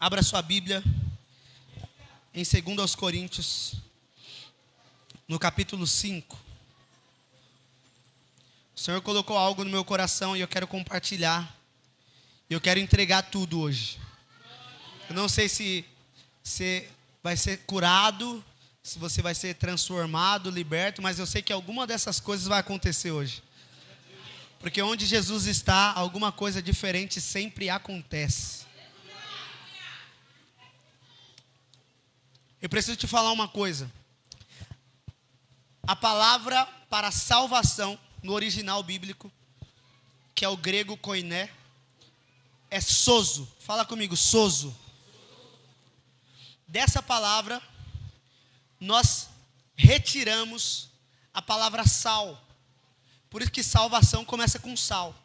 Abra sua Bíblia em 2 Coríntios, no capítulo 5. O Senhor colocou algo no meu coração e eu quero compartilhar. Eu quero entregar tudo hoje. Eu não sei se você vai ser curado, se você vai ser transformado, liberto, mas eu sei que alguma dessas coisas vai acontecer hoje. Porque onde Jesus está, alguma coisa diferente sempre acontece. Eu preciso te falar uma coisa. A palavra para salvação, no original bíblico, que é o grego koiné, é sozo. Fala comigo, sozo. Dessa palavra, nós retiramos a palavra sal. Por isso que salvação começa com sal.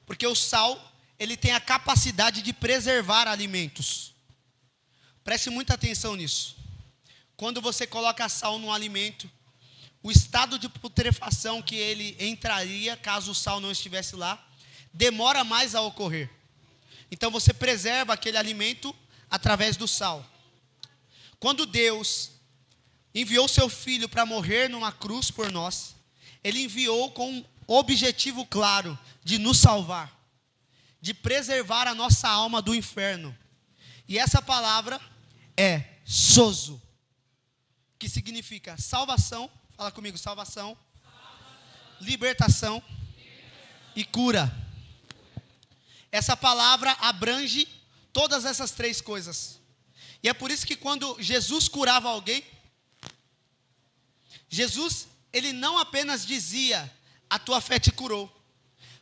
Porque o sal, ele tem a capacidade de preservar alimentos. Preste muita atenção nisso. Quando você coloca sal no alimento, o estado de putrefação que ele entraria, caso o sal não estivesse lá, demora mais a ocorrer. Então você preserva aquele alimento através do sal. Quando Deus enviou seu Filho para morrer numa cruz por nós, Ele enviou com um objetivo claro de nos salvar, de preservar a nossa alma do inferno. E essa palavra é sozo, que significa salvação. Fala comigo, salvação, libertação e cura. Essa palavra abrange todas essas três coisas. E é por isso que quando Jesus curava alguém, Jesus, ele não apenas dizia, a tua fé te curou.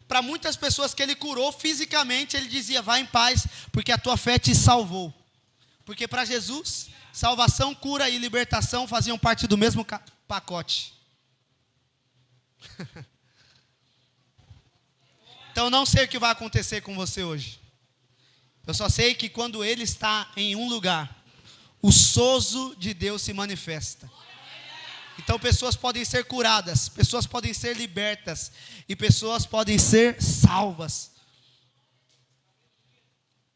Para muitas pessoas que ele curou fisicamente, ele dizia, vá em paz, porque a tua fé te salvou. Porque para Jesus, salvação, cura e libertação faziam parte do mesmo pacote. Então não sei o que vai acontecer com você hoje. Eu só sei que quando ele está em um lugar, o sozo de Deus se manifesta. Então pessoas podem ser curadas, pessoas podem ser libertas e pessoas podem ser salvas.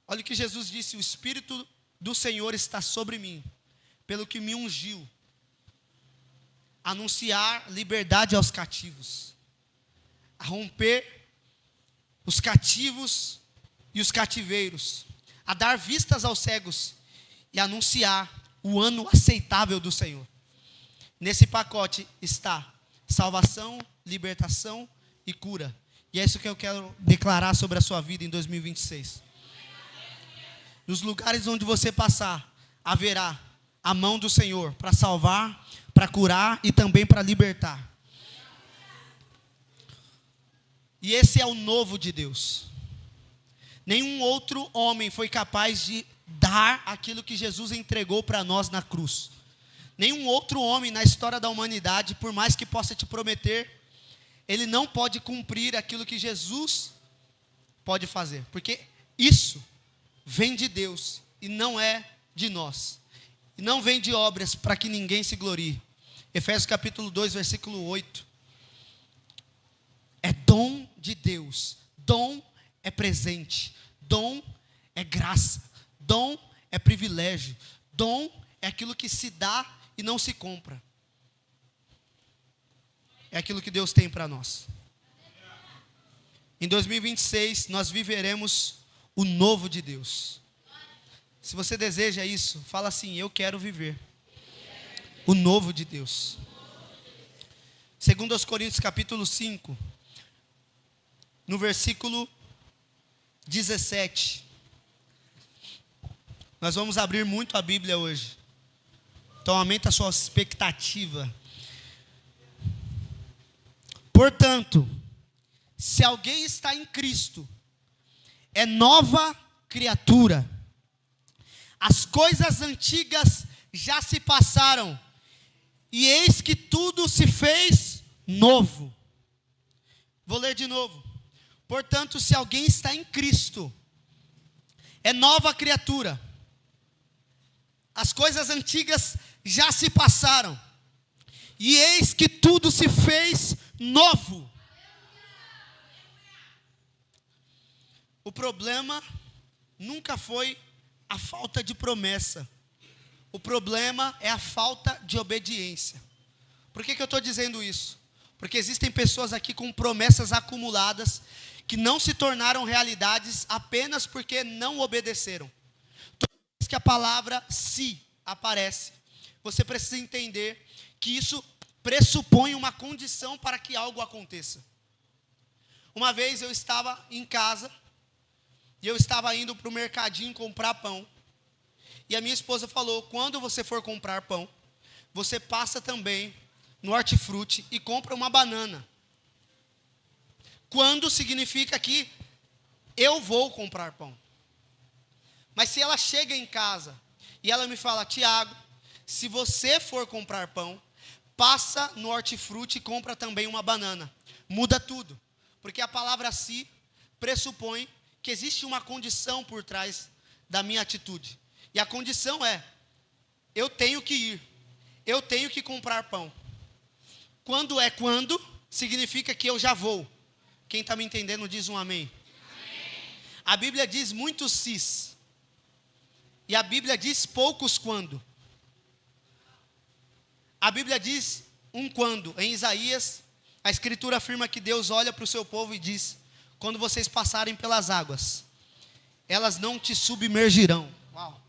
Olha o que Jesus disse, o Espírito do Senhor está sobre mim, pelo que me ungiu, anunciar liberdade aos cativos, a romper os cativos e os cativeiros, a dar vistas aos cegos e anunciar o ano aceitável do Senhor. Nesse pacote está salvação, libertação e cura. E é isso que eu quero declarar sobre a sua vida em 2026. Nos lugares onde você passar, haverá a mão do Senhor para salvar, para curar e também para libertar. E esse é o novo de Deus. Nenhum outro homem foi capaz de dar aquilo que Jesus entregou para nós na cruz. Nenhum outro homem na história da humanidade, por mais que possa te prometer, ele não pode cumprir aquilo que Jesus pode fazer. Porque isso vem de Deus e não é de nós. E não vem de obras para que ninguém se glorie. Efésios capítulo 2, versículo 8. É dom de Deus. Dom é presente. Dom é graça. Dom é privilégio. Dom é aquilo que se dá e não se compra. É aquilo que Deus tem para nós. Em 2026, nós viveremos o novo de Deus. Se você deseja isso, fala assim, eu quero viver o novo de Deus. 2 Coríntios capítulo 5, no versículo 17. Nós vamos abrir muito a Bíblia hoje. Então aumenta a sua expectativa. Portanto, se alguém está em Cristo, é nova criatura. As coisas antigas já se passaram, e eis que tudo se fez novo. Vou ler de novo. Portanto, se alguém está em Cristo, é nova criatura. As coisas antigas já se passaram, e eis que tudo se fez novo. O problema nunca foi a falta de promessa. O problema é a falta de obediência. Por que eu estou dizendo isso? Porque existem pessoas aqui com promessas acumuladas que não se tornaram realidades apenas porque não obedeceram. Toda vez que a palavra "se" aparece, você precisa entender que isso pressupõe uma condição para que algo aconteça. Uma vez eu estava em casa e eu estava indo para o mercadinho comprar pão. E a minha esposa falou: quando você for comprar pão, você passa também no hortifruti e compra uma banana. Quando significa que eu vou comprar pão. Mas se ela chega em casa e ela me fala: Tiago, se você for comprar pão, passa no hortifruti e compra também uma banana. Muda tudo. Porque a palavra "se" pressupõe que existe uma condição por trás da minha atitude. E a condição é: eu tenho que ir. Eu tenho que comprar pão. Quando, significa que eu já vou. Quem está me entendendo diz um amém. Amém. A Bíblia diz muitos "sis". E a Bíblia diz poucos "quando". A Bíblia diz um "quando". Em Isaías, a Escritura afirma que Deus olha para o seu povo e diz: quando vocês passarem pelas águas, elas não te submergirão. Uau.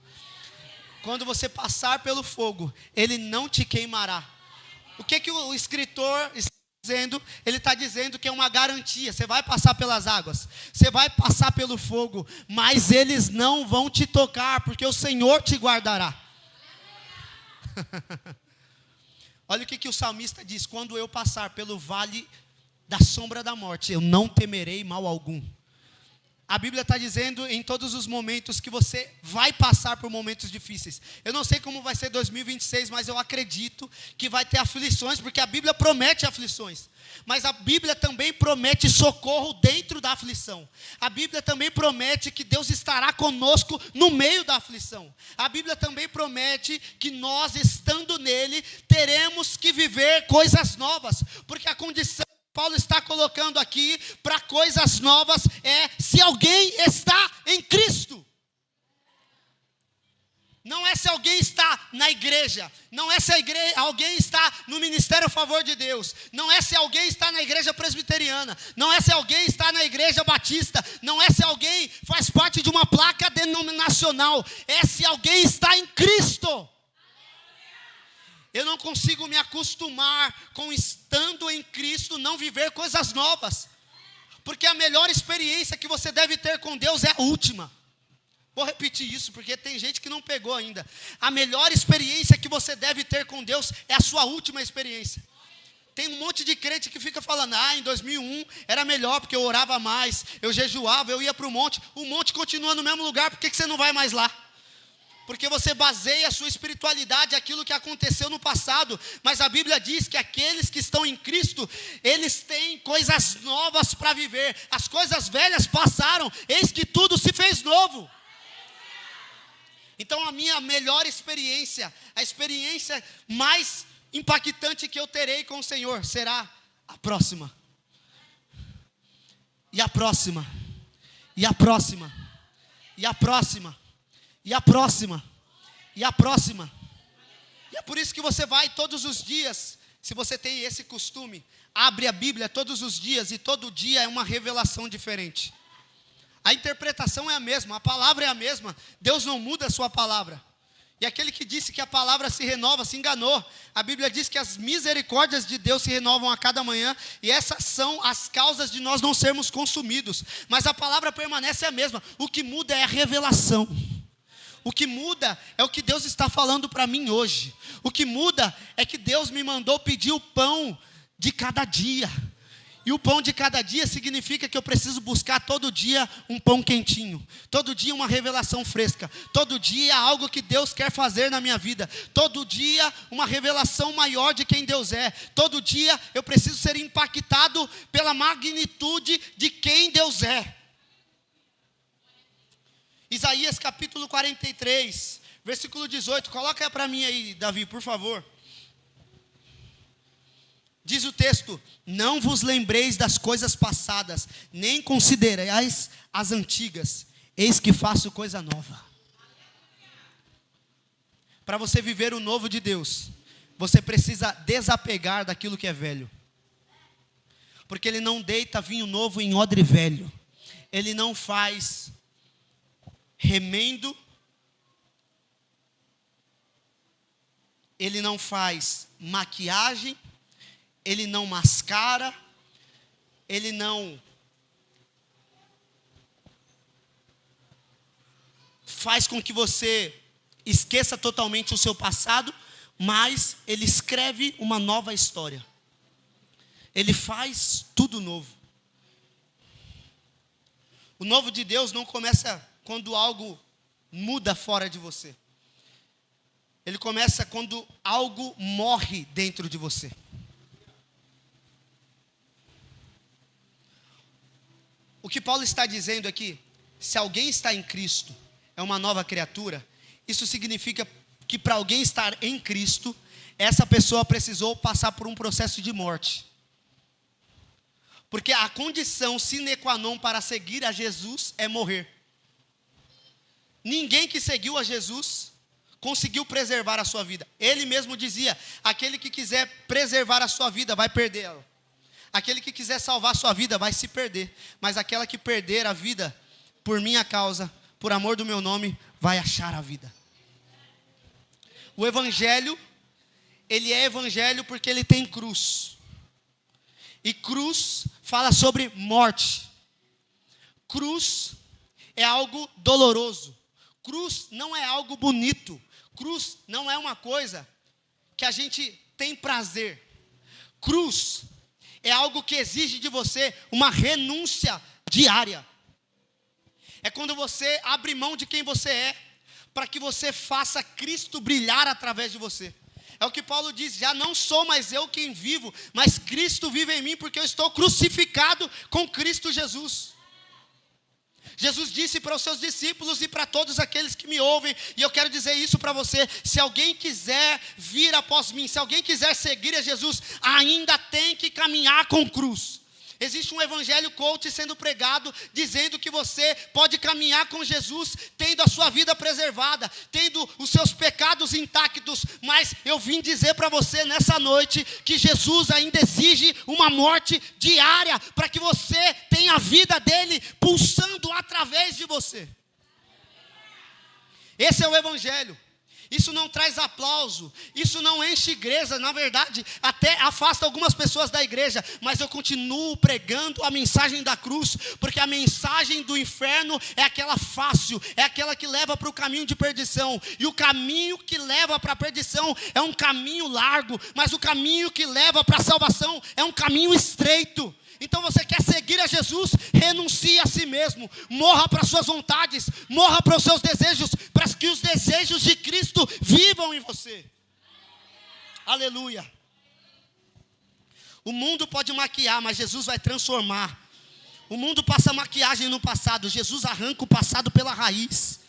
Quando você passar pelo fogo, ele não te queimará. O que o escritor está dizendo? Ele está dizendo que é uma garantia. Você vai passar pelas águas, você vai passar pelo fogo, mas eles não vão te tocar, porque o Senhor te guardará. Olha o que o salmista diz: quando eu passar pelo vale da sombra da morte, eu não temerei mal algum. A Bíblia está dizendo em todos os momentos que você vai passar por momentos difíceis. Eu não sei como vai ser 2026, mas eu acredito que vai ter aflições, porque a Bíblia promete aflições. Mas a Bíblia também promete socorro dentro da aflição. A Bíblia também promete que Deus estará conosco no meio da aflição. A Bíblia também promete que nós, estando nele, teremos que viver coisas novas, porque a condição Paulo está colocando aqui para coisas novas é: se alguém está em Cristo. Não é se alguém está na igreja, não é se alguém está no ministério a favor de Deus, não é se alguém está na igreja presbiteriana, não é se alguém está na igreja batista, não é se alguém faz parte de uma placa denominacional, é se alguém está em Cristo. Eu não consigo me acostumar com, estando em Cristo, não viver coisas novas. Porque a melhor experiência que você deve ter com Deus é a última. Vou repetir isso, porque tem gente que não pegou ainda. A melhor experiência que você deve ter com Deus é a sua última experiência. Tem um monte de crente que fica falando: em 2001 era melhor, porque eu orava mais, eu jejuava, eu ia para o monte. O monte continua no mesmo lugar, por que você não vai mais lá? Porque você baseia a sua espiritualidade naquilo que aconteceu no passado. Mas a Bíblia diz que aqueles que estão em Cristo, eles têm coisas novas para viver. As coisas velhas passaram, eis que tudo se fez novo. Então a minha melhor experiência, a experiência mais impactante que eu terei com o Senhor, será a próxima. E a próxima. E a próxima. E a próxima. E a próxima, e a próxima. E é por isso que você vai todos os dias, se você tem esse costume, abre a Bíblia todos os dias, e todo dia é uma revelação diferente. A interpretação é a mesma, a palavra é a mesma, Deus não muda a sua palavra. E aquele que disse que a palavra se renova, se enganou. A Bíblia diz que as misericórdias de Deus se renovam a cada manhã, e essas são as causas de nós não sermos consumidos. Mas a palavra permanece a mesma, o que muda é a revelação. O que muda é o que Deus está falando para mim hoje. O que muda é que Deus me mandou pedir o pão de cada dia. E o pão de cada dia significa que eu preciso buscar todo dia um pão quentinho. Todo dia uma revelação fresca. Todo dia algo que Deus quer fazer na minha vida. Todo dia uma revelação maior de quem Deus é. Todo dia eu preciso ser impactado pela magnitude de quem Deus é. Isaías capítulo 43, versículo 18. Coloca para mim aí, Davi, por favor. Diz o texto: não vos lembreis das coisas passadas, nem considerais as antigas. Eis que faço coisa nova. Para você viver o novo de Deus, você precisa desapegar daquilo que é velho. Porque Ele não deita vinho novo em odre velho. Ele não faz remendo. Ele não faz maquiagem. Ele não mascara. Ele não faz com que você esqueça totalmente o seu passado, mas Ele escreve uma nova história. Ele faz tudo novo. O novo de Deus não começa quando algo muda fora de você. Ele começa quando algo morre dentro de você. O que Paulo está dizendo aqui, se alguém está em Cristo, é uma nova criatura, isso significa que para alguém estar em Cristo, essa pessoa precisou passar por um processo de morte. Porque a condição sine qua non para seguir a Jesus é morrer. Ninguém que seguiu a Jesus conseguiu preservar a sua vida. Ele mesmo dizia, aquele que quiser preservar a sua vida vai perder ela. Aquele que quiser salvar a sua vida vai se perder. Mas aquela que perder a vida por minha causa, por amor do meu nome, vai achar a vida. O evangelho, ele é evangelho porque ele tem cruz. E cruz fala sobre morte. Cruz é algo doloroso. Cruz não é algo bonito. Cruz não é uma coisa que a gente tem prazer. Cruz é algo que exige de você uma renúncia diária. É quando você abre mão de quem você é, para que você faça Cristo brilhar através de você. É o que Paulo diz, já não sou mais eu quem vivo, mas Cristo vive em mim, porque eu estou crucificado com Cristo Jesus. Jesus disse para os seus discípulos e para todos aqueles que me ouvem, e eu quero dizer isso para você, se alguém quiser vir após mim, se alguém quiser seguir a Jesus, ainda tem que caminhar com cruz. Existe um evangelho coach sendo pregado, dizendo que você pode caminhar com Jesus, tendo a sua vida preservada, tendo os seus pecados intactos, mas eu vim dizer para você nessa noite, que Jesus ainda exige uma morte diária, para que você tenha a vida dele pulsando através de você. Esse é o evangelho. Isso não traz aplauso, isso não enche igreja, na verdade, até afasta algumas pessoas da igreja, mas eu continuo pregando a mensagem da cruz, porque a mensagem do inferno é aquela fácil, é aquela que leva para o caminho de perdição, e o caminho que leva para a perdição é um caminho largo, mas o caminho que leva para a salvação é um caminho estreito. Então você quer seguir a Jesus, renuncie a si mesmo, morra para as suas vontades, morra para os seus desejos, para que os desejos de Cristo vivam em você. Aleluia. O mundo pode maquiar, mas Jesus vai transformar. O mundo passa maquiagem no passado, Jesus arranca o passado pela raiz.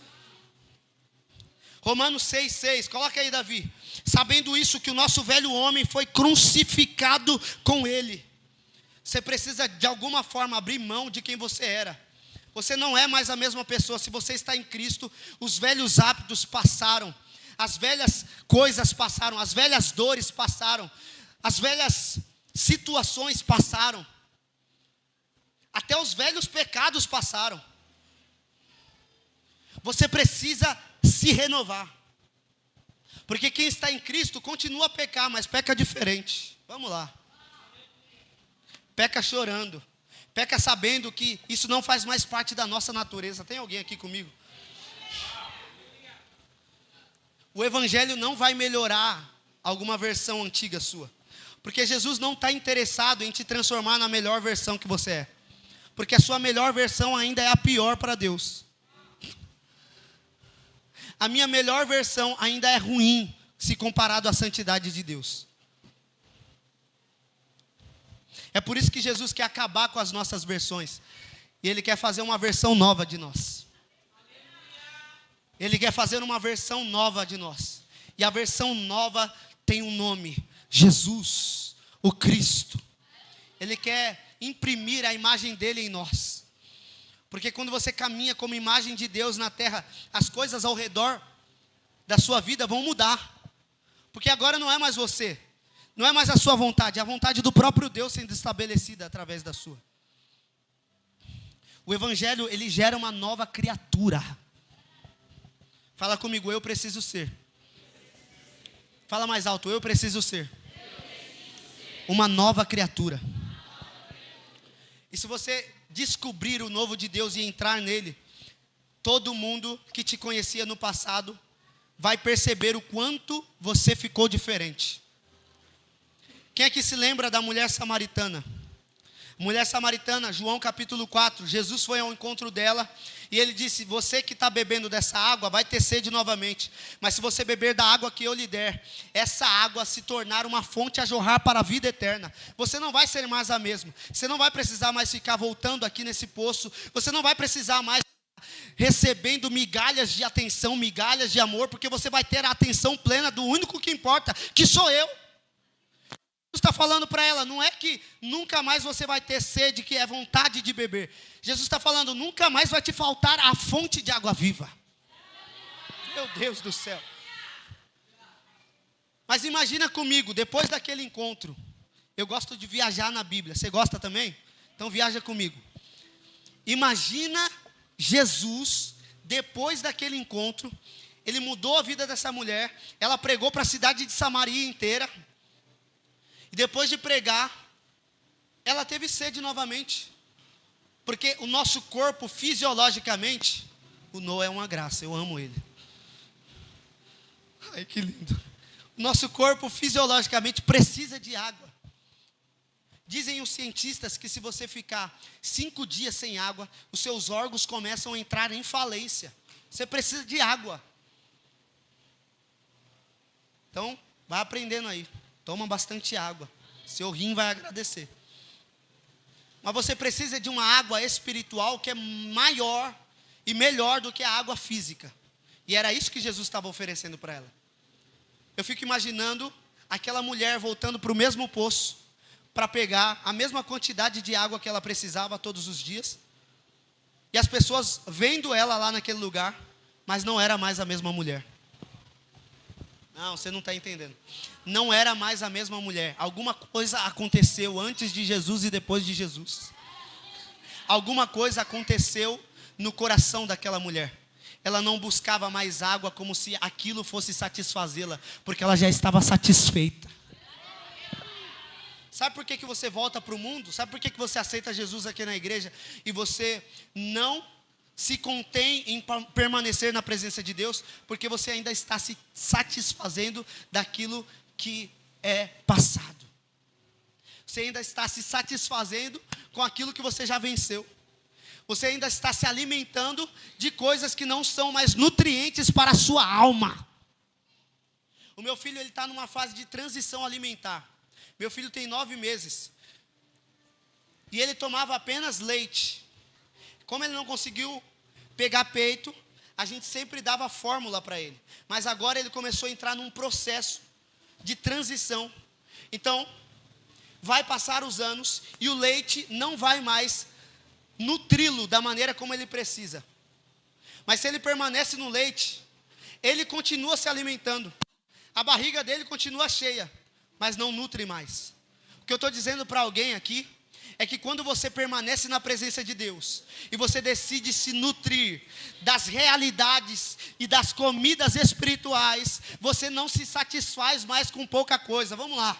Romanos 6,6, coloca aí, Davi. Sabendo isso, que o nosso velho homem foi crucificado com ele. Você precisa de alguma forma abrir mão de quem você era. Você não é mais a mesma pessoa. Se você está em Cristo, os velhos hábitos passaram, as velhas coisas passaram, as velhas dores passaram, as velhas situações passaram, até os velhos pecados passaram. Você precisa se renovar, porque quem está em Cristo continua a pecar, mas peca diferente. Vamos lá. Peca chorando, peca sabendo que isso não faz mais parte da nossa natureza. Tem alguém aqui comigo? O evangelho não vai melhorar alguma versão antiga sua, porque Jesus não está interessado em te transformar na melhor versão que você é, porque a sua melhor versão ainda é a pior para Deus. A minha melhor versão ainda é ruim, se comparado à santidade de Deus. É por isso que Jesus quer acabar com as nossas versões. E Ele quer fazer uma versão nova de nós. Ele quer fazer uma versão nova de nós. E a versão nova tem um nome: Jesus, o Cristo. Ele quer imprimir a imagem dele em nós. Porque quando você caminha como imagem de Deus na terra, as coisas ao redor da sua vida vão mudar. Porque agora não é mais você, não é mais a sua vontade, é a vontade do próprio Deus sendo estabelecida através da sua. O evangelho, ele gera uma nova criatura. Fala comigo, eu preciso ser. Fala mais alto, eu preciso ser uma nova criatura. E se você descobrir o novo de Deus e entrar nele, todo mundo que te conhecia no passado vai perceber o quanto você ficou diferente. Quem é que se lembra da mulher samaritana? Mulher samaritana, João capítulo 4, Jesus foi ao encontro dela e ele disse, você que está bebendo dessa água vai ter sede novamente, mas se você beber da água que eu lhe der, essa água se tornar uma fonte a jorrar para a vida eterna, você não vai ser mais a mesma, você não vai precisar mais ficar voltando aqui nesse poço, você não vai precisar mais recebendo migalhas de atenção, migalhas de amor, porque você vai ter a atenção plena do único que importa, que sou eu. Jesus está falando para ela, não é que nunca mais você vai ter sede, que é vontade de beber. Jesus está falando, nunca mais vai te faltar a fonte de água viva. Meu Deus do céu. Mas imagina comigo, depois daquele encontro, eu gosto de viajar na Bíblia, você gosta também? Então viaja comigo. Imagina Jesus, depois daquele encontro, ele mudou a vida dessa mulher, ela pregou para a cidade de Samaria inteira, e depois de pregar, ela teve sede novamente, porque o nosso corpo fisiologicamente, o Noah é uma graça, eu amo ele, ai que lindo, o nosso corpo fisiologicamente precisa de água. Dizem os cientistas que se você ficar 5 dias sem água, os seus órgãos começam a entrar em falência. Você precisa de água. Então, vai aprendendo aí. Toma bastante água. Seu rim vai agradecer. Mas você precisa de uma água espiritual que é maior e melhor do que a água física. E era isso que Jesus estava oferecendo para ela. Eu fico imaginando aquela mulher voltando para o mesmo poço, para pegar a mesma quantidade de água que ela precisava todos os dias. E as pessoas vendo ela lá naquele lugar, mas não era mais a mesma mulher. Não, você não está entendendo. Não era mais a mesma mulher. Alguma coisa aconteceu antes de Jesus e depois de Jesus. Alguma coisa aconteceu no coração daquela mulher. Ela não buscava mais água como se aquilo fosse satisfazê-la, porque ela já estava satisfeita. Sabe por que você volta para o mundo? Sabe por que você aceita Jesus aqui na igreja? E você não se contém em permanecer na presença de Deus? Porque você ainda está se satisfazendo daquilo que é passado. Você ainda está se satisfazendo com aquilo que você já venceu. Você ainda está se alimentando de coisas que não são mais nutrientes para a sua alma. O meu filho, ele está numa fase de transição alimentar. Meu filho tem 9 meses. E ele tomava apenas leite. Como ele não conseguiu pegar peito, a gente sempre dava fórmula para ele. Mas agora ele começou a entrar num processo de transição. Então, vai passar os anos e o leite não vai mais nutri-lo da maneira como ele precisa. Mas se ele permanece no leite, ele continua se alimentando. A barriga dele continua cheia, mas não nutre mais. O que eu estou dizendo para alguém aqui é que quando você permanece na presença de Deus e você decide se nutrir das realidades e das comidas espirituais, você não se satisfaz mais com pouca coisa. Vamos lá.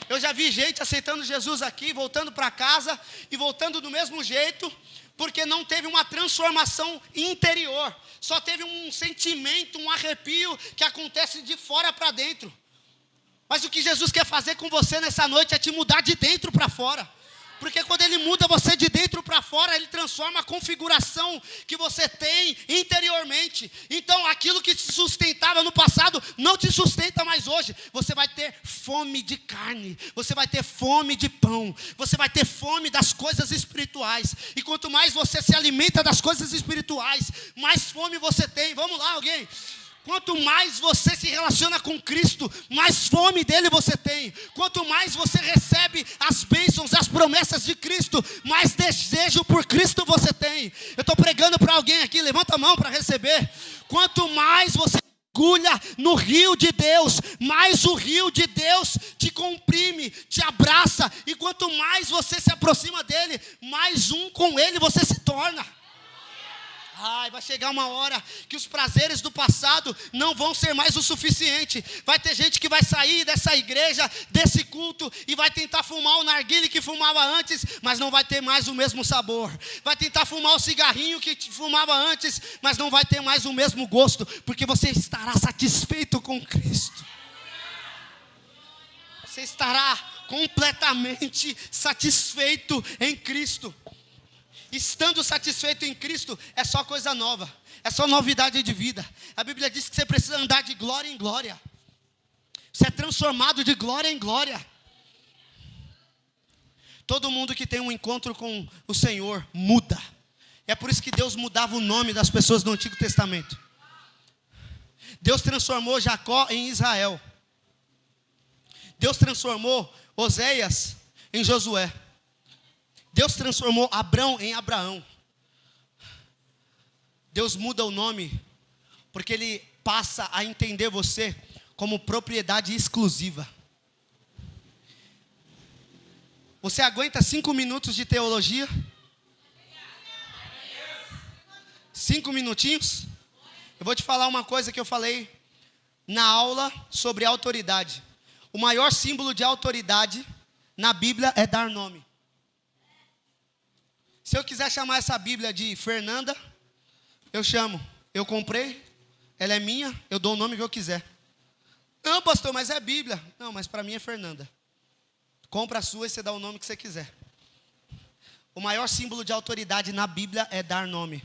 Eu já vi gente aceitando Jesus aqui, voltando para casa e voltando do mesmo jeito, porque não teve uma transformação interior, só teve um sentimento, um arrepio que acontece de fora para dentro. Mas o que Jesus quer fazer com você nessa noite é te mudar de dentro para fora. Porque quando Ele muda você de dentro para fora, Ele transforma a configuração que você tem interiormente. Então aquilo que te sustentava no passado, não te sustenta mais hoje. Você vai ter fome de carne, você vai ter fome de pão, você vai ter fome das coisas espirituais. E quanto mais você se alimenta das coisas espirituais, mais fome você tem. Vamos lá, alguém? Quanto mais você se relaciona com Cristo, mais fome dele você tem. Quanto mais você recebe as bênçãos, as promessas de Cristo, mais desejo por Cristo você tem. Eu estou pregando para alguém aqui, levanta a mão para receber. Quanto mais você mergulha no rio de Deus, mais o rio de Deus te comprime, te abraça, e quanto mais você se aproxima dele, mais um com ele você se torna. Ai, vai chegar uma hora que os prazeres do passado não vão ser mais o suficiente. Vai ter gente que vai sair dessa igreja, desse culto, e vai tentar fumar o narguile que fumava antes, mas não vai ter mais o mesmo sabor. Vai tentar fumar o cigarrinho que fumava antes, mas não vai ter mais o mesmo gosto, porque você estará satisfeito com Cristo. Você estará completamente satisfeito em Cristo. Estando satisfeito em Cristo, é só coisa nova, é só novidade de vida. A Bíblia diz que você precisa andar de glória em glória. Você é transformado de glória em glória. Todo mundo que tem um encontro com o Senhor muda. É por isso que Deus mudava o nome das pessoas do Antigo Testamento. Deus transformou Jacó em Israel. Deus transformou Oséias em Josué. Deus transformou Abrão em Abraão. Deus muda o nome, porque Ele passa a entender você como propriedade exclusiva. Você aguenta 5 minutos de teologia? 5 minutinhos? Eu vou te falar uma coisa que eu falei na aula sobre autoridade. O maior símbolo de autoridade na Bíblia é dar nome. Se eu quiser chamar essa Bíblia de Fernanda, eu chamo. Eu comprei, ela é minha, eu dou o nome que eu quiser. Não, pastor, mas é Bíblia. Não, mas para mim é Fernanda. Compra a sua e você dá o nome que você quiser. O maior símbolo de autoridade na Bíblia é dar nome.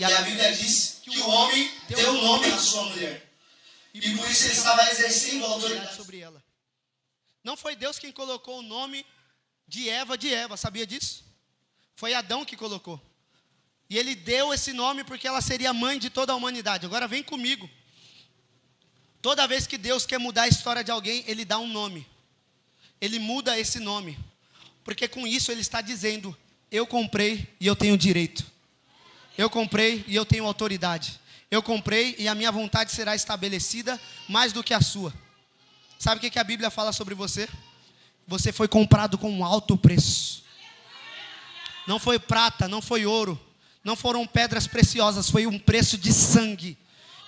E a Bíblia diz que o homem deu nome à sua mulher. E por isso ele estava exercendo a autoridade sobre ela. Não foi Deus quem colocou o nome de Eva, sabia disso? Foi Adão que colocou. E ele deu esse nome porque ela seria mãe de toda a humanidade. Agora vem comigo. Toda vez que Deus quer mudar a história de alguém, Ele dá um nome. Ele muda esse nome. Porque com isso Ele está dizendo: eu comprei e eu tenho direito. Eu comprei e eu tenho autoridade. Eu comprei e a minha vontade será estabelecida mais do que a sua. Sabe o que a Bíblia fala sobre você? Você foi comprado com um alto preço. Não foi prata, não foi ouro, não foram pedras preciosas, foi um preço de sangue.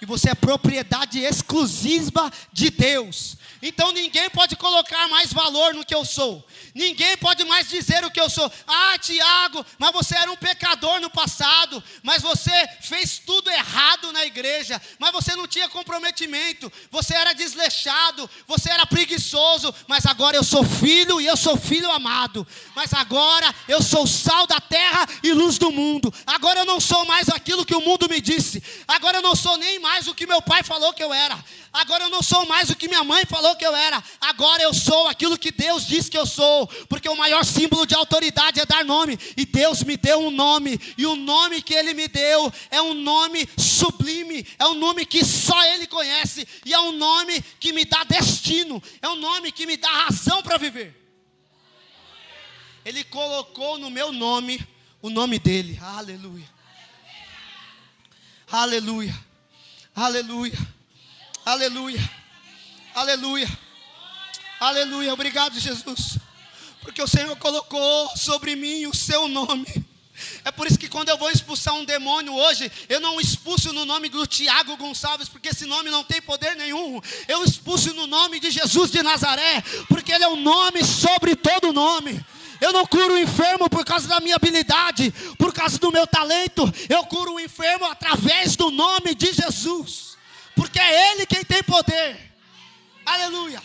E você é propriedade exclusiva de Deus. Então ninguém pode colocar mais valor no que eu sou. Ninguém pode mais dizer o que eu sou. Ah, Tiago, mas você era um pecador no passado. Mas você fez tudo errado na igreja. Mas você não tinha comprometimento. Você era desleixado. Você era preguiçoso. Mas agora eu sou filho e eu sou filho amado. Mas agora eu sou sal da terra e luz do mundo. Agora eu não sou mais aquilo que o mundo me disse. Agora eu não sou nem mais o que meu pai falou que eu era. Agora eu não sou mais o que minha mãe falou que eu era. Agora eu sou aquilo que Deus disse que eu sou. Porque o maior símbolo de autoridade é dar nome. E Deus me deu um nome. E o nome que Ele me deu é um nome sublime. É um nome que só Ele conhece. E é um nome que me dá destino. É um nome que me dá razão para viver. Ele colocou no meu nome o nome dEle. Aleluia. Aleluia. Aleluia, aleluia, aleluia, aleluia. Obrigado, Jesus, porque o Senhor colocou sobre mim o seu nome. É por isso que quando eu vou expulsar um demônio hoje, eu não expulso no nome do Tiago Gonçalves, porque esse nome não tem poder nenhum. Eu expulso no nome de Jesus de Nazaré, porque Ele é o nome sobre todo nome. Eu não curo o enfermo por causa da minha habilidade, por causa do meu talento. Eu curo o enfermo através do nome de Jesus, porque é Ele quem tem poder. Aleluia.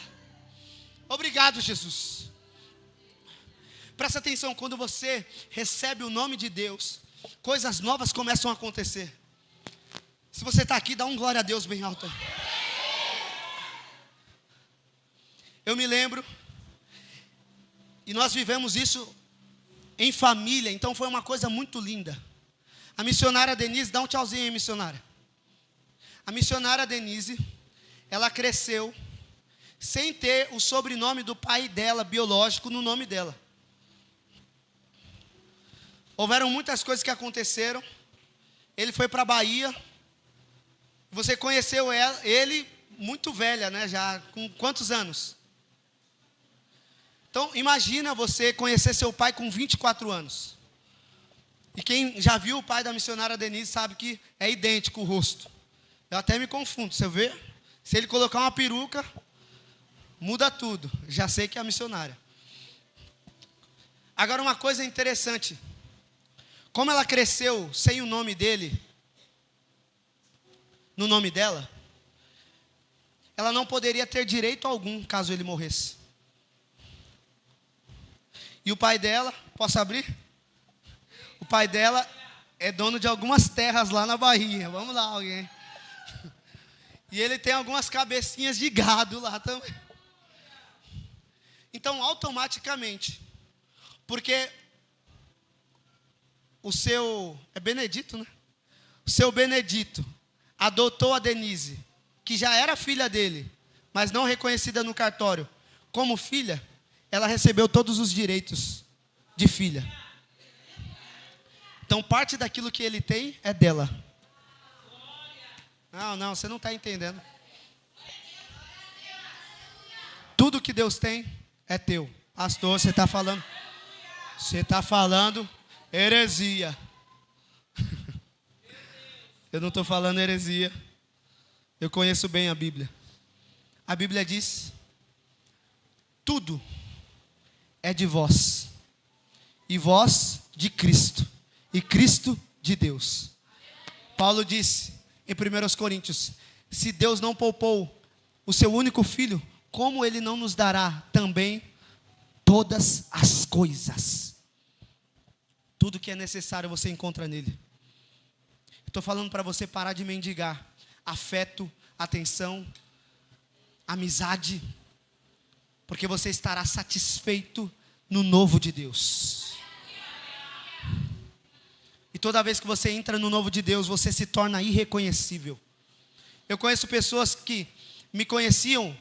Obrigado, Jesus. Presta atenção, quando você recebe o nome de Deus, coisas novas começam a acontecer. Se você está aqui, dá um glória a Deus bem alto. Eu me lembro, e nós vivemos isso em família, então foi uma coisa muito linda. A missionária Denise, dá um tchauzinho aí, missionária. A missionária Denise, ela cresceu sem ter o sobrenome do pai dela, biológico, no nome dela. Houveram muitas coisas que aconteceram. Ele foi para a Bahia, Você conheceu ele muito velha, né? Já com quantos anos? Então, imagina você conhecer seu pai com 24 anos. E quem já viu o pai da missionária Denise sabe que é idêntico o rosto. Eu até me confundo, você vê? Se ele colocar uma peruca, muda tudo. Já sei que é a missionária. Agora, uma coisa interessante. Como ela cresceu sem o nome dele, no nome dela, ela não poderia ter direito algum caso ele morresse. E o pai dela, posso abrir? O pai dela é dono de algumas terras lá na Bahia. Vamos lá, alguém. E ele tem algumas cabecinhas de gado lá também. Então, automaticamente, porque o seu, é Benedito, né? O seu Benedito adotou a Denise, que já era filha dele, mas não reconhecida no cartório como filha, ela recebeu todos os direitos de filha. Então, parte daquilo que ele tem é dela. Não, você não está entendendo. Tudo que Deus tem é teu. Pastor, você está falando heresia. Eu não estou falando heresia. Eu conheço bem a Bíblia. A Bíblia diz: tudo é de vós, e vós de Cristo, e Cristo de Deus. Paulo disse em 1 Coríntios: se Deus não poupou o seu único filho, como ele não nos dará também todas as coisas? Tudo que é necessário você encontra nele. Estou falando para você parar de mendigar afeto, atenção, amizade, porque você estará satisfeito no novo de Deus. E toda vez que você entra no novo de Deus, você se torna irreconhecível. Eu conheço pessoas que me conheciam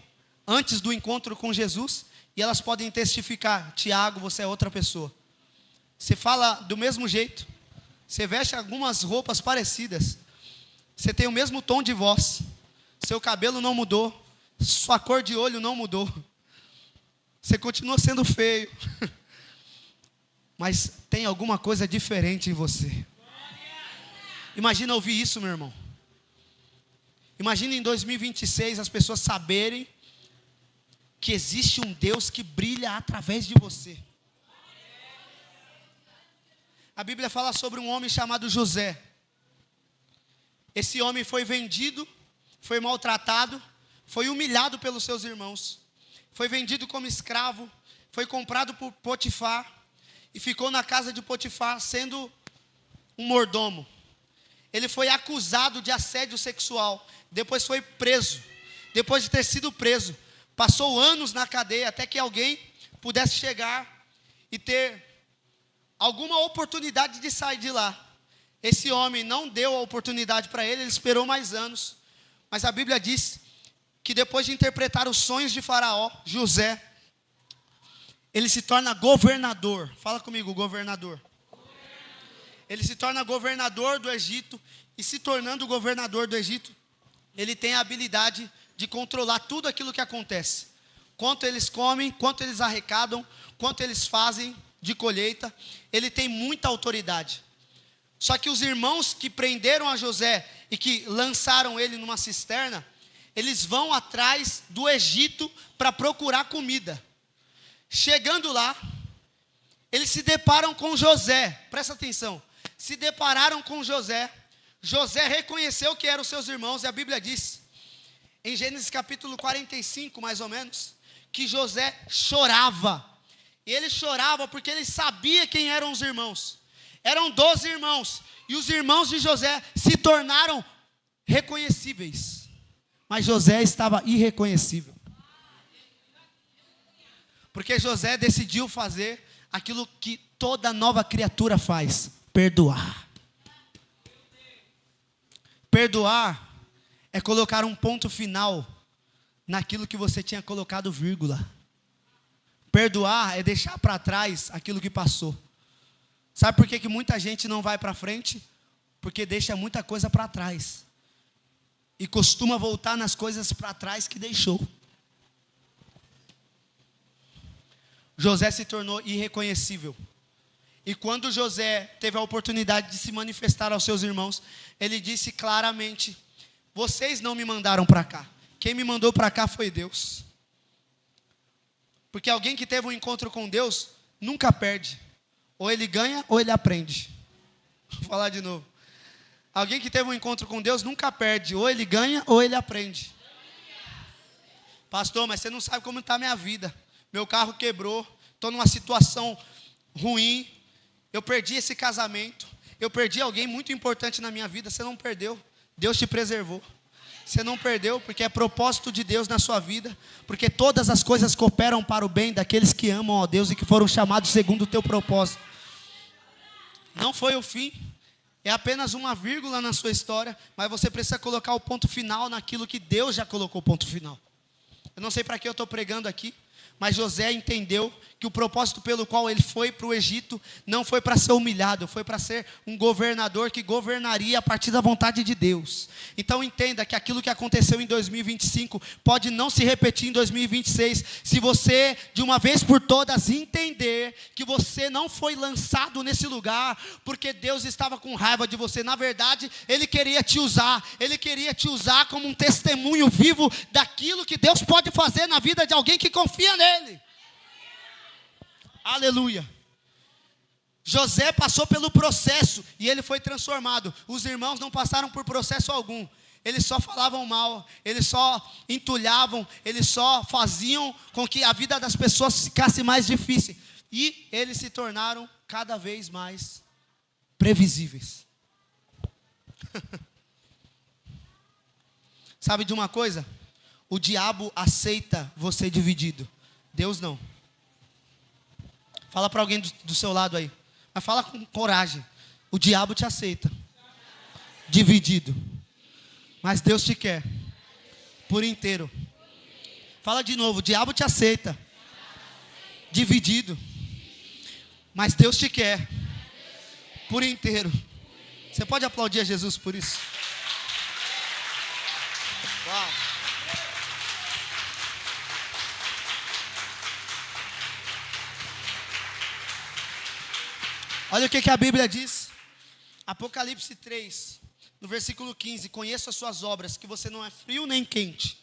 antes do encontro com Jesus, e elas podem testificar: Tiago, você é outra pessoa. Você fala do mesmo jeito, você veste algumas roupas parecidas, você tem o mesmo tom de voz, seu cabelo não mudou, sua cor de olho não mudou, você continua sendo feio, mas tem alguma coisa diferente em você. Imagina ouvir isso, meu irmão. Imagina em 2026 as pessoas saberem que existe um Deus que brilha através de você. A Bíblia fala sobre um homem chamado José. Esse homem foi vendido, foi maltratado, foi humilhado pelos seus irmãos, foi vendido como escravo, foi comprado por Potifar e ficou na casa de Potifar sendo um mordomo. Ele foi acusado de assédio sexual, depois foi preso. Depois de ter sido preso, passou anos na cadeia até que alguém pudesse chegar e ter alguma oportunidade de sair de lá. Esse homem não deu a oportunidade para ele, ele esperou mais anos. Mas a Bíblia diz que depois de interpretar os sonhos de Faraó, José, ele se torna governador. Fala comigo, governador. Ele se torna governador do Egito, e se tornando governador do Egito, ele tem a habilidade de controlar tudo aquilo que acontece. Quanto eles comem, quanto eles arrecadam, quanto eles fazem de colheita, ele tem muita autoridade. Só que os irmãos que prenderam a José e que lançaram ele numa cisterna, eles vão atrás do Egito para procurar comida. Chegando lá, eles se deparam com José, presta atenção, se depararam com José. José reconheceu que eram seus irmãos, e a Bíblia diz, em Gênesis capítulo 45 mais ou menos, que José chorava. E ele chorava porque ele sabia quem eram os irmãos. Eram 12 irmãos, e os irmãos de José se tornaram reconhecíveis, mas José estava irreconhecível, porque José decidiu fazer aquilo que toda nova criatura faz: perdoar. Perdoar é colocar um ponto final naquilo que você tinha colocado vírgula. Perdoar é deixar para trás aquilo que passou. Sabe por que muita gente não vai para frente? Porque deixa muita coisa para trás. e costuma voltar nas coisas para trás que deixou. José se tornou irreconhecível. E quando José teve a oportunidade de se manifestar aos seus irmãos, ele disse claramente: vocês não me mandaram para cá. Quem me mandou para cá foi Deus. Porque alguém que teve um encontro com Deus nunca perde. Ou ele ganha ou ele aprende. Vou falar de novo. Alguém que teve um encontro com Deus nunca perde. Ou ele ganha ou ele aprende. Pastor, mas você não sabe como está a minha vida. Meu carro quebrou. Estou numa situação ruim. Eu perdi esse casamento. Eu perdi alguém muito importante na minha vida. Você não perdeu. Deus te preservou. Você não perdeu porque é propósito de Deus na sua vida. Porque todas as coisas cooperam para o bem daqueles que amam a Deus e que foram chamados segundo o teu propósito. Não foi o fim. É apenas uma vírgula na sua história. Mas você precisa colocar o ponto final naquilo que Deus já colocou o ponto final. Eu não sei para que eu estou pregando aqui. Mas José entendeu que o propósito pelo qual ele foi para o Egito não foi para ser humilhado, foi para ser um governador que governaria a partir da vontade de Deus. Então entenda que aquilo que aconteceu em 2025 pode não se repetir em 2026, se você de uma vez por todas entender que você não foi lançado nesse lugar porque Deus estava com raiva de você. Na verdade, Ele queria te usar como um testemunho vivo daquilo que Deus pode fazer na vida de alguém que confia nele. Aleluia. José passou pelo processo e ele foi transformado. Os irmãos não passaram por processo algum. Eles só falavam mal, eles só entulhavam, eles só faziam com que a vida das pessoas ficasse mais difícil. E eles se tornaram cada vez mais previsíveis. Sabe de uma coisa? O diabo aceita você dividido. Deus não. Fala para alguém do seu lado aí. Mas fala com coragem. O diabo te aceita dividido. Mas Deus te quer por inteiro. Fala de novo. O diabo te aceita dividido. Mas Deus te quer por inteiro. Você pode aplaudir a Jesus por isso? Uau. Olha o que a Bíblia diz. Apocalipse 3, no versículo 15. Conheço as suas obras, que você não é frio nem quente.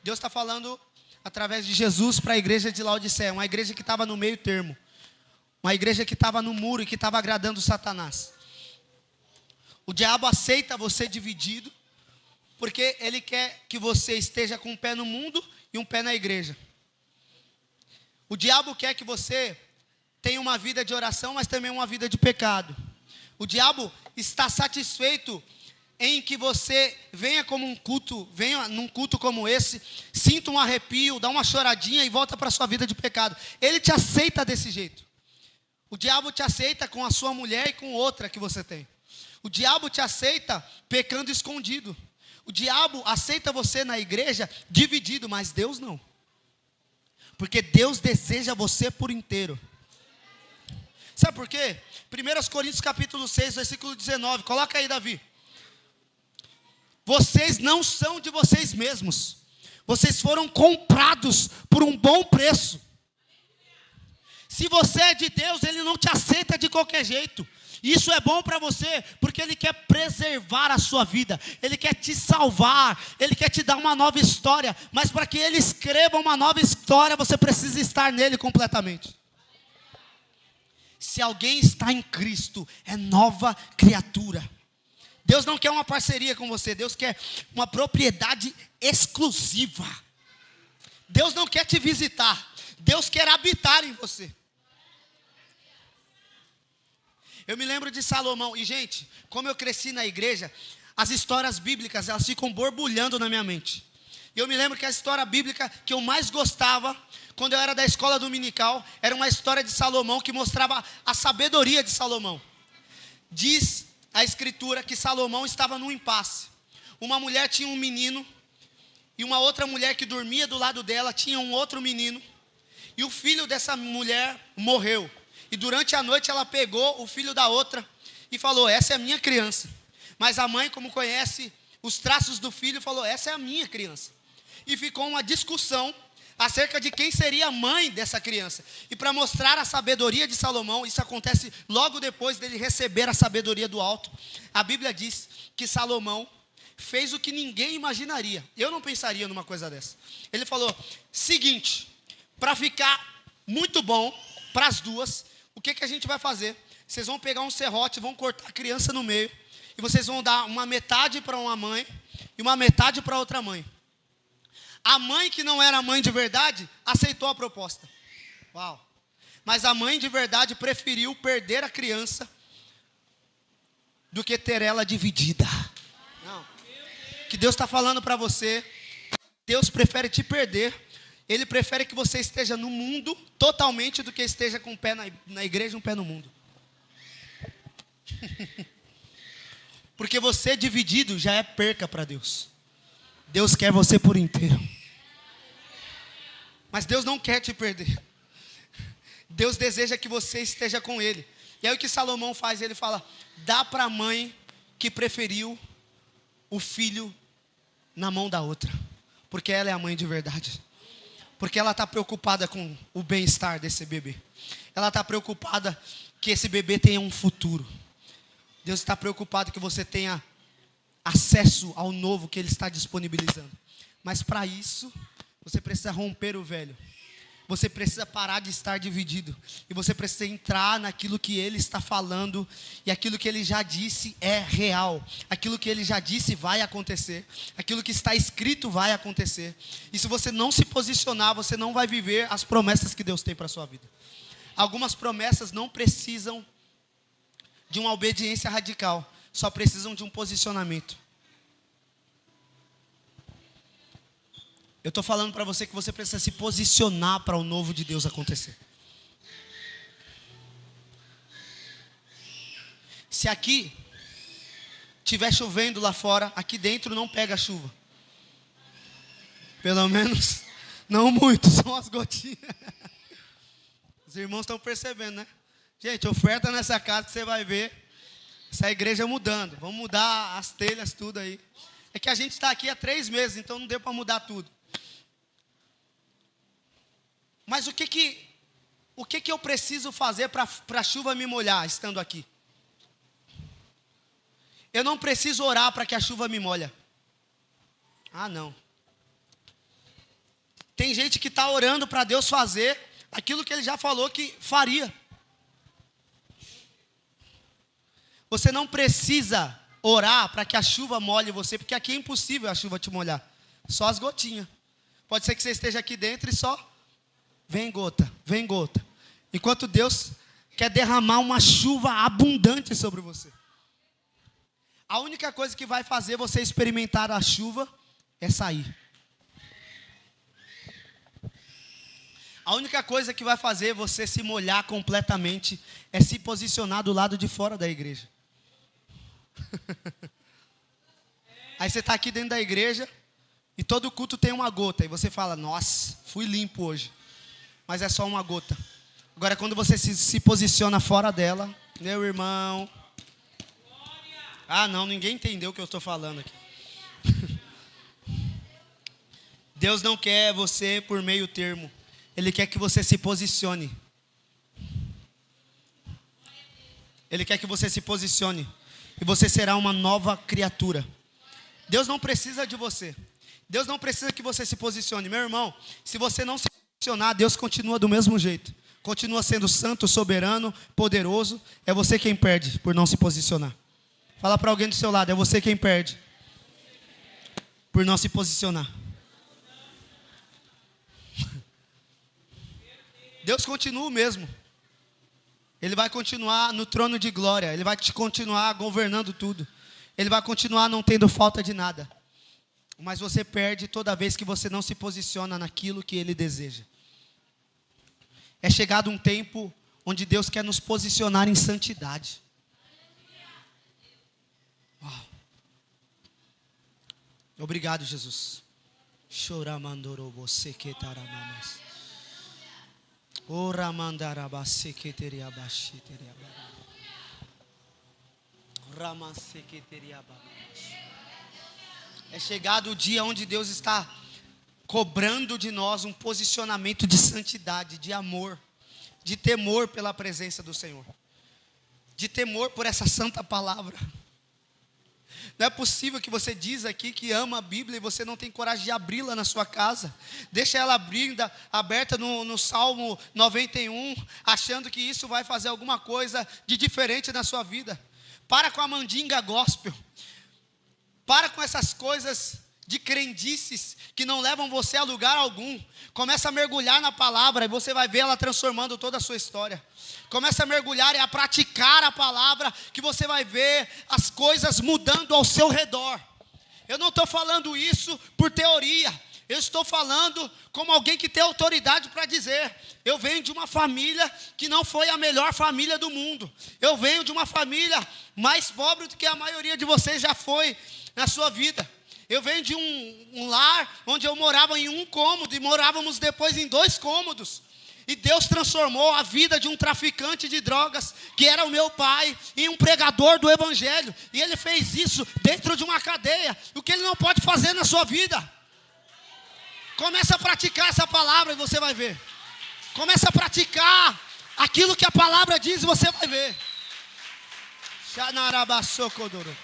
Deus está falando através de Jesus para a igreja de Laodiceia. Uma igreja que estava no meio termo. Uma igreja que estava no muro e que estava agradando Satanás. O diabo aceita você dividido, porque ele quer que você esteja com um pé no mundo e um pé na igreja. O diabo quer que você tenha uma vida de oração, mas também uma vida de pecado. O diabo está satisfeito em que você venha num culto como esse, sinta um arrepio, dá uma choradinha e volta para a sua vida de pecado. Ele te aceita desse jeito. O diabo te aceita com a sua mulher e com outra que você tem. O diabo te aceita pecando escondido. O diabo aceita você na igreja dividido, mas Deus não. Porque Deus deseja você por inteiro. Sabe por quê? 1 Coríntios capítulo 6, versículo 19. Coloca aí, Davi. Vocês não são de vocês mesmos. Vocês foram comprados por um bom preço. Se você é de Deus, Ele não te aceita de qualquer jeito. Isso é bom para você, porque Ele quer preservar a sua vida. Ele quer te salvar. Ele quer te dar uma nova história. Mas para que Ele escreva uma nova história, você precisa estar nele completamente. Se alguém está em Cristo, é nova criatura. Deus não quer uma parceria com você. Deus quer uma propriedade exclusiva. Deus não quer te visitar. Deus quer habitar em você. Eu me lembro de Salomão. E gente, como eu cresci na igreja, as histórias bíblicas, elas ficam borbulhando na minha mente. E eu me lembro que a história bíblica que eu mais gostava, quando eu era da escola dominical, era uma história de Salomão que mostrava a sabedoria de Salomão. Diz a escritura que Salomão estava num impasse. Uma mulher tinha um menino, e uma outra mulher que dormia do lado dela tinha um outro menino. E o filho dessa mulher morreu. E durante a noite ela pegou o filho da outra e falou: essa é a minha criança. Mas a mãe, como conhece os traços do filho e falou: essa é a minha criança. E ficou uma discussão acerca de quem seria a mãe dessa criança. E para mostrar a sabedoria de Salomão, isso acontece logo depois dele receber a sabedoria do alto. A Bíblia diz que Salomão fez o que ninguém imaginaria. Eu não pensaria numa coisa dessa. Ele falou: seguinte, para ficar muito bom para as duas, o que a gente vai fazer? Vocês vão pegar um serrote, vão cortar a criança no meio, e vocês vão dar uma metade para uma mãe e uma metade para outra mãe. A mãe que não era mãe de verdade aceitou a proposta. Uau! Mas a mãe de verdade preferiu perder a criança do que ter ela dividida. Não. Que Deus está falando para você, Deus prefere te perder. Ele prefere que você esteja no mundo totalmente do que esteja com um pé na igreja e um pé no mundo. Porque você dividido já é perca para Deus. Deus quer você por inteiro. Mas Deus não quer te perder. Deus deseja que você esteja com Ele. E aí o que Salomão faz? Ele fala: dá para a mãe que preferiu o filho na mão da outra. Porque ela é a mãe de verdade. Porque ela está preocupada com o bem-estar desse bebê. Ela está preocupada que esse bebê tenha um futuro. Deus está preocupado que você tenha acesso ao novo que Ele está disponibilizando. Mas para isso, você precisa romper o velho. Você precisa parar de estar dividido. E você precisa entrar naquilo que Ele está falando. E aquilo que Ele já disse é real. Aquilo que Ele já disse vai acontecer. Aquilo que está escrito vai acontecer. E se você não se posicionar, você não vai viver as promessas que Deus tem para a sua vida. Algumas promessas não precisam de uma obediência radical. Só precisam de um posicionamento. Eu estou falando para você que você precisa se posicionar para o novo de Deus acontecer. Se aqui estiver chovendo lá fora, aqui dentro não pega chuva. Pelo menos, não muito, são as gotinhas. Os irmãos estão percebendo, né? Gente, oferta nessa casa que você vai ver essa igreja mudando. Vamos mudar as telhas, tudo aí. É que a gente está aqui há 3 meses, então não deu para mudar tudo. Mas o que eu preciso fazer para a chuva me molhar estando aqui? Eu não preciso orar para que a chuva me molhe. Ah, não. Tem gente que está orando para Deus fazer aquilo que Ele já falou que faria. Você não precisa orar para que a chuva molhe você, porque aqui é impossível a chuva te molhar. Só as gotinhas. Pode ser que você esteja aqui dentro e só vem gota, vem gota. Enquanto Deus quer derramar uma chuva abundante sobre você. A única coisa que vai fazer você experimentar a chuva é sair. A única coisa que vai fazer você se molhar completamente é se posicionar do lado de fora da igreja. Aí você está aqui dentro da igreja e todo culto tem uma gota. E você fala: nossa, fui limpo hoje. Mas é só uma gota. Agora quando você se posiciona fora dela, meu irmão. Ah não, ninguém entendeu o que eu estou falando aqui. Deus não quer você por meio termo. Ele quer que você se posicione. Ele quer que você se posicione. E você será uma nova criatura. Deus não precisa de você. Deus não precisa que você se posicione. Meu irmão, se você não se posicionar, Deus continua do mesmo jeito. Continua sendo santo, soberano, poderoso. É você quem perde por não se posicionar. Fala para alguém do seu lado: é você quem perde por não se posicionar. Deus continua o mesmo. Ele vai continuar no trono de glória. Ele vai continuar governando tudo. Ele vai continuar não tendo falta de nada. Mas você perde toda vez que você não se posiciona naquilo que Ele deseja. É chegado um tempo onde Deus quer nos posicionar em santidade. Uau. Obrigado, Jesus. Choramandoro você que taramamas. Ora mandaraba seketeria bashiteria ba. Rama seketeria ba. É chegado o dia onde Deus está cobrando de nós um posicionamento de santidade, de amor, de temor pela presença do Senhor, de temor por essa santa palavra. Não é possível que você diz aqui que ama a Bíblia e você não tem coragem de abri-la na sua casa. Deixa ela aberta no Salmo 91, achando que isso vai fazer alguma coisa de diferente na sua vida. Para com a mandinga gospel. Para com essas coisas de crendices que não levam você a lugar algum. Começa a mergulhar na palavra e você vai ver ela transformando toda a sua história. Começa a mergulhar e a praticar a palavra, que você vai ver as coisas mudando ao seu redor. Eu não estou falando isso por teoria. Eu estou falando como alguém que tem autoridade para dizer. Eu venho de uma família que não foi a melhor família do mundo. Eu venho de uma família mais pobre do que a maioria de vocês já foi na sua vida. Eu venho de um lar onde eu morava em um cômodo e morávamos depois em 2 cômodos. E Deus transformou a vida de um traficante de drogas, que era o meu pai, em um pregador do evangelho. E Ele fez isso dentro de uma cadeia. O que Ele não pode fazer na sua vida? Começa a praticar essa palavra e você vai ver. Começa a praticar aquilo que a palavra diz e você vai ver. Xanarabasokodoro.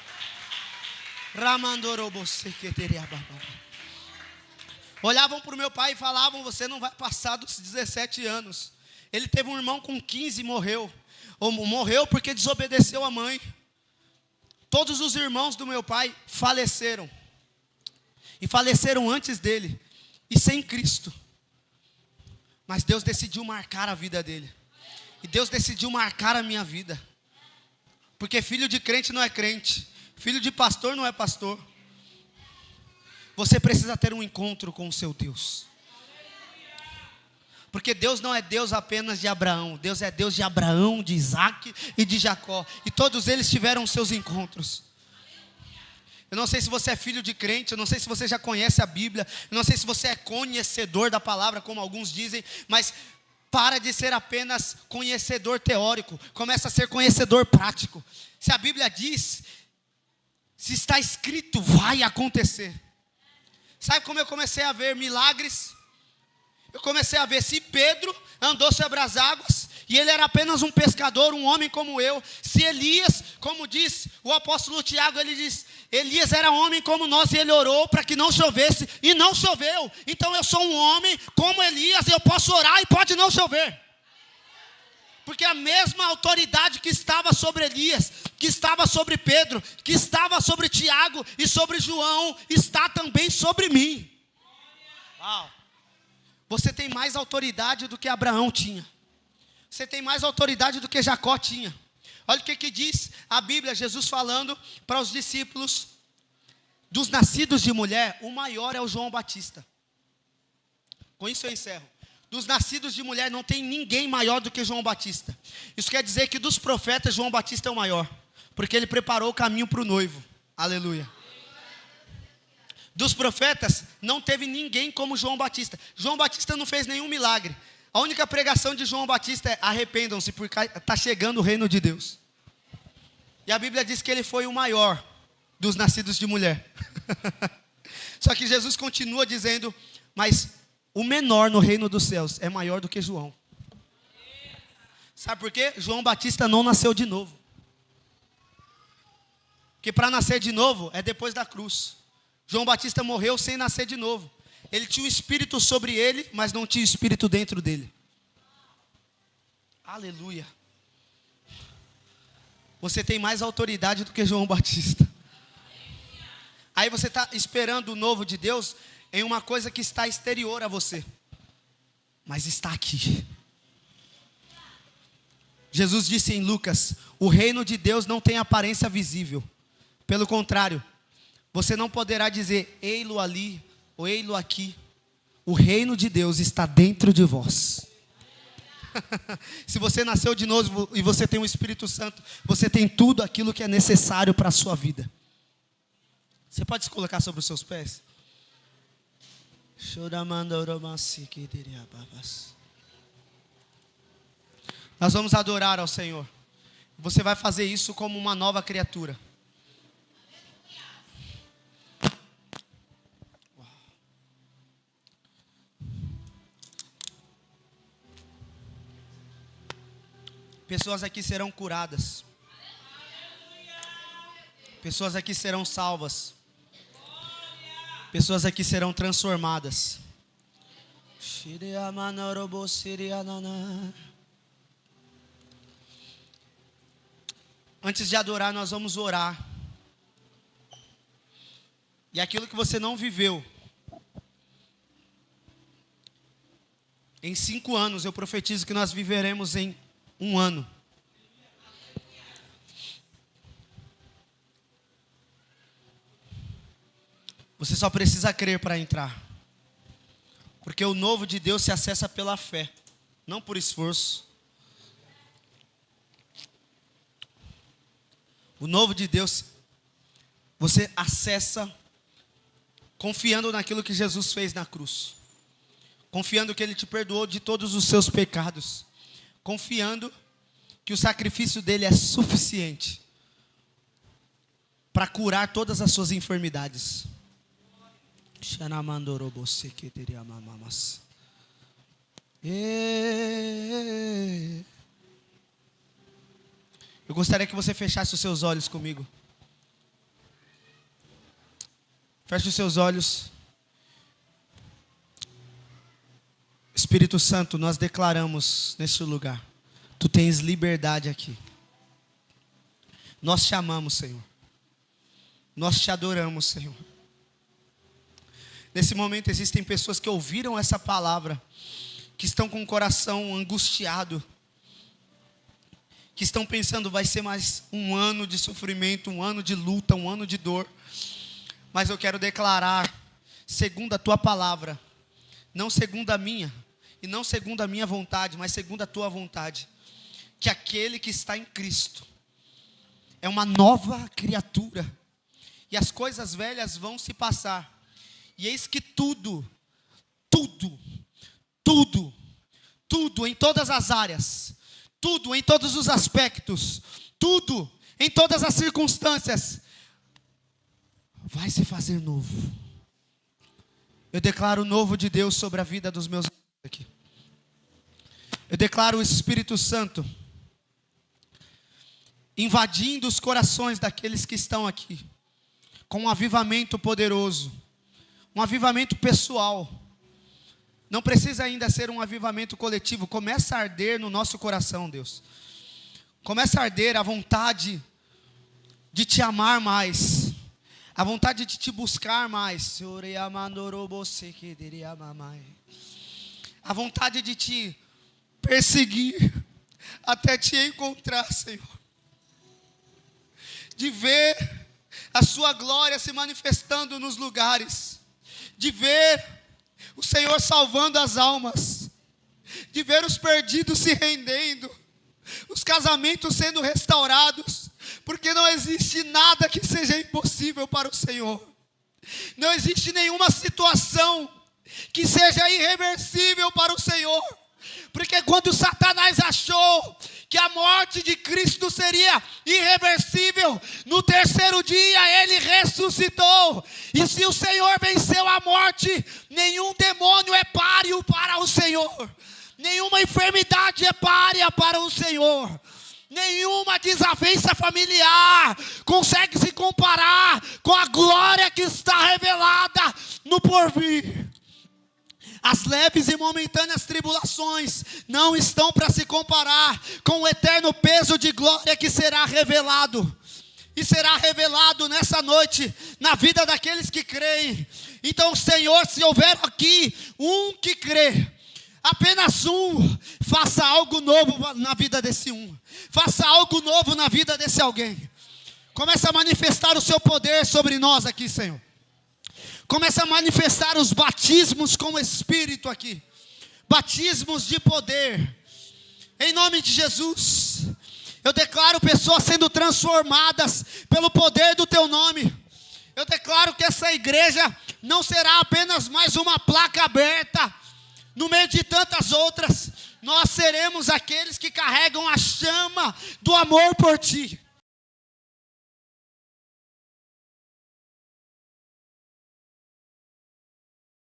Olhavam para o meu pai e falavam: você não vai passar dos 17 anos. Ele teve um irmão com 15 e morreu. Ou morreu porque desobedeceu a mãe. Todos os irmãos do meu pai faleceram. E faleceram antes dele. E sem Cristo. Mas Deus decidiu marcar a vida dele. E Deus decidiu marcar a minha vida. Porque filho de crente não é crente. Filho de pastor não é pastor. Você precisa ter um encontro com o seu Deus. Porque Deus não é Deus apenas de Abraão. Deus é Deus de Abraão, de Isaac e de Jacó. E todos eles tiveram seus encontros. Eu não sei se você é filho de crente, eu não sei se você já conhece a Bíblia, eu não sei se você é conhecedor da palavra, como alguns dizem, mas para de ser apenas conhecedor teórico, começa a ser conhecedor prático. Se a Bíblia diz, se está escrito, vai acontecer. Sabe como eu comecei a ver milagres? Eu comecei a ver se Pedro andou sobre as águas, e ele era apenas um pescador, um homem como eu. Se Elias, como diz o apóstolo Tiago, ele diz, Elias era homem como nós, e ele orou para que não chovesse, e não choveu. Então eu sou um homem como Elias, e eu posso orar e pode não chover. Porque a mesma autoridade que estava sobre Elias, que estava sobre Pedro, que estava sobre Tiago e sobre João, está também sobre mim. Uau. Você tem mais autoridade do que Abraão tinha. Você tem mais autoridade do que Jacó tinha. Olha o que diz a Bíblia, Jesus falando para os discípulos: dos nascidos de mulher, o maior é o João Batista. Com isso eu encerro. Dos nascidos de mulher não tem ninguém maior do que João Batista. Isso quer dizer que dos profetas João Batista é o maior, porque ele preparou o caminho para o noivo. Aleluia. Dos profetas não teve ninguém como João Batista. João Batista não fez nenhum milagre. A única pregação de João Batista é: arrependam-se, porque está chegando o reino de Deus. E a Bíblia diz que ele foi o maior dos nascidos de mulher. Só que Jesus continua dizendo: mas o menor no reino dos céus é maior do que João. Sabe por quê? João Batista não nasceu de novo. Porque para nascer de novo é depois da cruz. João Batista morreu sem nascer de novo. Ele tinha o Espírito sobre ele, mas não tinha o Espírito dentro dele. Aleluia. Você tem mais autoridade do que João Batista. Aí você está esperando o novo de Deus em uma coisa que está exterior a você, mas está aqui. Jesus disse em Lucas: o reino de Deus não tem aparência visível. Pelo contrário, você não poderá dizer: ei-lo ali, ou ei-lo aqui. O reino de Deus está dentro de vós. Se você nasceu de novo e você tem o Espírito Santo, você tem tudo aquilo que é necessário para a sua vida. Você pode se colocar sobre os seus pés? Nós vamos adorar ao Senhor. Você vai fazer isso como uma nova criatura. Pessoas aqui serão curadas. Pessoas aqui serão salvas. Pessoas aqui serão transformadas. Antes de adorar, nós vamos orar. E aquilo que você não viveu, em 5 anos, eu profetizo que nós viveremos em 1 ano. Você só precisa crer para entrar. Porque o novo de Deus se acessa pela fé, não por esforço. O novo de Deus, você acessa confiando naquilo que Jesus fez na cruz. Confiando que Ele te perdoou de todos os seus pecados. Confiando que o sacrifício dele é suficiente para curar todas as suas enfermidades. Eu gostaria que você fechasse os seus olhos comigo. Feche os seus olhos. Espírito Santo, nós declaramos neste lugar: Tu tens liberdade aqui. Nós te amamos, Senhor. Nós te adoramos, Senhor. Nesse momento existem pessoas que ouviram essa palavra, que estão com o coração angustiado, que estão pensando, vai ser mais 1 ano de sofrimento, 1 ano de luta, 1 ano de dor. Mas eu quero declarar, segundo a tua palavra, não segundo a minha, e não segundo a minha vontade, mas segundo a tua vontade, que aquele que está em Cristo é uma nova criatura, e as coisas velhas vão se passar, e eis que tudo em todas as áreas, tudo em todos os aspectos, tudo em todas as circunstâncias, vai se fazer novo. Eu declaro o novo de Deus sobre a vida dos meus aqui. Eu declaro o Espírito Santo invadindo os corações daqueles que estão aqui, com um avivamento poderoso, um avivamento pessoal. Não precisa ainda ser um avivamento coletivo. Começa a arder no nosso coração, Deus. Começa a arder a vontade de te amar mais, a vontade de te buscar mais, a vontade de te perseguir até te encontrar, Senhor. De ver a sua glória se manifestando nos lugares, de ver o Senhor salvando as almas, de ver os perdidos se rendendo, os casamentos sendo restaurados, porque não existe nada que seja impossível para o Senhor. Não existe nenhuma situação que seja irreversível para o Senhor. Porque quando Satanás achou que a morte de Cristo seria irreversível, no 3º dia ele ressuscitou. E se o Senhor venceu a morte, nenhum demônio é páreo para o Senhor. Nenhuma enfermidade é párea para o Senhor. Nenhuma desavença familiar consegue se comparar com a glória que está revelada no porvir. As leves e momentâneas tribulações não estão para se comparar com o eterno peso de glória que será revelado. E será revelado nessa noite na vida daqueles que creem. Então, Senhor, se houver aqui um que crê, apenas um, faça algo novo na vida desse um. Faça algo novo na vida desse alguém. Comece a manifestar o seu poder sobre nós aqui, Senhor. Comece a manifestar os batismos com o Espírito aqui. Batismos de poder. Em nome de Jesus. Eu declaro pessoas sendo transformadas pelo poder do teu nome. Eu declaro que essa igreja não será apenas mais uma placa aberta no meio de tantas outras. Nós seremos aqueles que carregam a chama do amor por ti.